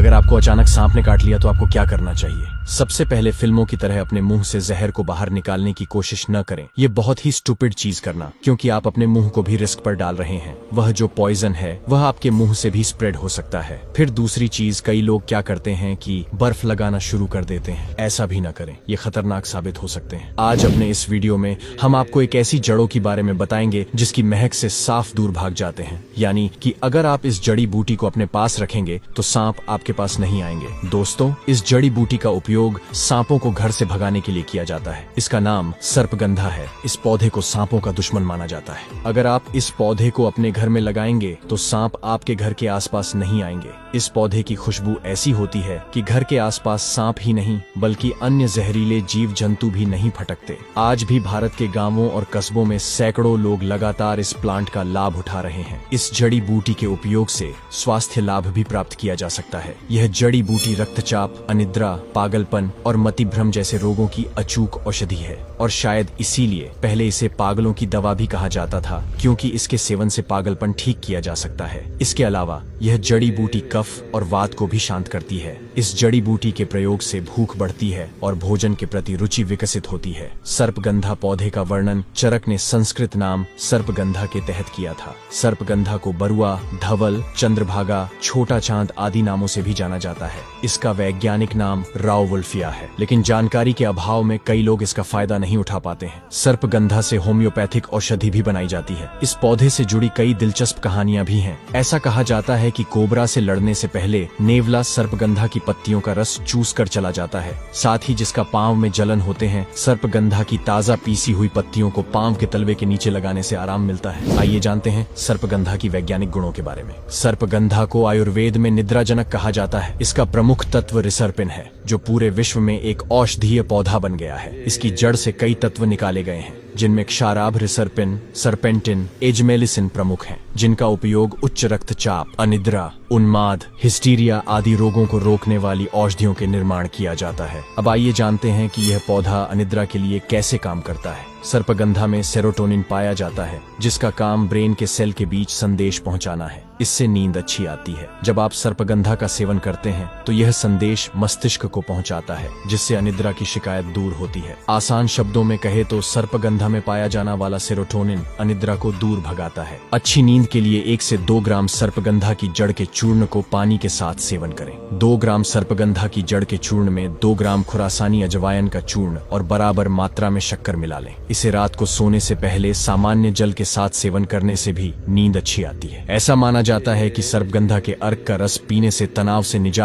अगर आपको अचानक सांप ने काट लिया तो आपको क्या करना चाहिए? सबसे पहले फिल्मों की तरह अपने मुंह से जहर को बाहर निकालने की कोशिश न करें। ये बहुत ही स्टूपिड चीज करना, क्योंकि आप अपने मुंह को भी रिस्क पर डाल रहे हैं। वह जो पॉइजन है वह आपके मुंह से भी स्प्रेड हो सकता है। फिर दूसरी चीज, कई लोग क्या करते हैं कि बर्फ लगाना शुरू कर देते हैं। ऐसा भी न करें, ये खतरनाक साबित हो सकते हैं। आज अपने इस वीडियो में हम आपको एक ऐसी जड़ों के बारे में बताएंगे जिसकी महक से साफ दूर भाग जाते हैं। यानी कि अगर आप इस जड़ी बूटी को अपने पास रखेंगे तो सांप आपके पास नहीं आएंगे। दोस्तों, इस जड़ी बूटी का उपयोग सांपों को घर से भगाने के लिए किया जाता है। इसका नाम सर्पगंधा है। इस पौधे को सांपों का दुश्मन माना जाता है। अगर आप इस पौधे को अपने घर में लगाएंगे तो सांप आपके घर के आसपास नहीं आएंगे। इस पौधे की खुशबू ऐसी होती है कि घर के आसपास सांप ही नहीं बल्कि अन्य जहरीले जीव जंतु भी नहीं फटकते। आज भी भारत के गांवों और कस्बों में सैकड़ों लोग लगातार इस प्लांट का लाभ उठा रहे हैं। इस जड़ी बूटी के उपयोग से स्वास्थ्य लाभ भी प्राप्त किया जा सकता है। यह जड़ी बूटी रक्तचाप, अनिद्रा, पागलपन और मतिभ्रम जैसे रोगों की अचूक औषधि है। और शायद इसीलिए पहले इसे पागलों की दवा भी कहा जाता था, क्योंकि इसके सेवन से पागलपन ठीक किया जा सकता है। इसके अलावा यह जड़ी बूटी कफ और वात को भी शांत करती है। इस जड़ी बूटी के प्रयोग से भूख बढ़ती है और भोजन के प्रति रुचि विकसित होती है। सर्पगंधा पौधे का वर्णन चरक ने संस्कृत नाम सर्पगंधा के तहत किया था। सर्पगंधा को बरुआ, धवल, चंद्रभागा, छोटा चांद आदि नामों से भी जाना जाता है। इसका वैज्ञानिक नाम राउवुल्फिया है, लेकिन जानकारी के अभाव में कई लोग इसका फायदा नहीं उठा पाते हैं। सर्पगंधा से होम्योपैथिक औषधि भी बनाई जाती है। इस पौधे से जुड़ी कई दिलचस्प कहानियां भी हैं। ऐसा कहा जाता है कि कोबरा से लड़ने से पहले नेवला सर्पगंधा की पत्तियों का रस चूस कर चला जाता है। साथ ही जिसका पांव में जलन होते हैं, सर्पगंधा की ताजा पीसी हुई पत्तियों को पांव के तलवे के नीचे लगाने से आराम मिलता है। आइए जानते हैं सर्पगंधा की वैज्ञानिक गुणों के बारे में। सर्पगंधा को आयुर्वेद में निद्राजनक कहा जाता है। इसका प्रमुख तत्व रिसर्पिन है, जो पूरे विश्व में एक औषधीय पौधा बन गया है। इसकी जड़ से कई तत्व निकाले गए हैं, जिनमें क्षाराभ, रिसर्पिन, सरपेंटिन, एजमेलिसिन प्रमुख हैं, जिनका उपयोग उच्च रक्तचाप, अनिद्रा, उन्माद, हिस्टीरिया आदि रोगों को रोकने वाली औषधियों के निर्माण किया जाता है। अब आइए जानते हैं कि यह पौधा अनिद्रा के लिए कैसे काम करता है। सर्पगंधा में सेरोटोनिन पाया जाता है, जिसका काम ब्रेन के सेल के बीच संदेश पहुंचाना है। इससे नींद अच्छी आती है। जब आप सर्पगंधा का सेवन करते हैं तो यह संदेश मस्तिष्क को पहुंचाता है, जिससे अनिद्रा की शिकायत दूर होती है। आसान शब्दों में कहे तो सर्पगंधा में पाया जाना वाला सेरोटोनिन अनिद्रा को दूर भगाता है। अच्छी नींद के लिए 1 से 2 ग्राम सर्पगंधा की जड़ के चूर्ण को पानी के साथ सेवन करें। 2 ग्राम सर्पगंधा की जड़ के चूर्ण में 2 ग्राम खुरासानी अजवायन का चूर्ण और बराबर मात्रा में शक्कर मिला लें। इसे रात को सोने से पहले सामान्य जल के साथ सेवन करने से भी नींद अच्छी आती है। ऐसा माना जाता है कि सर्पगंधा के अर्क का रस पीने से तनाव से निजात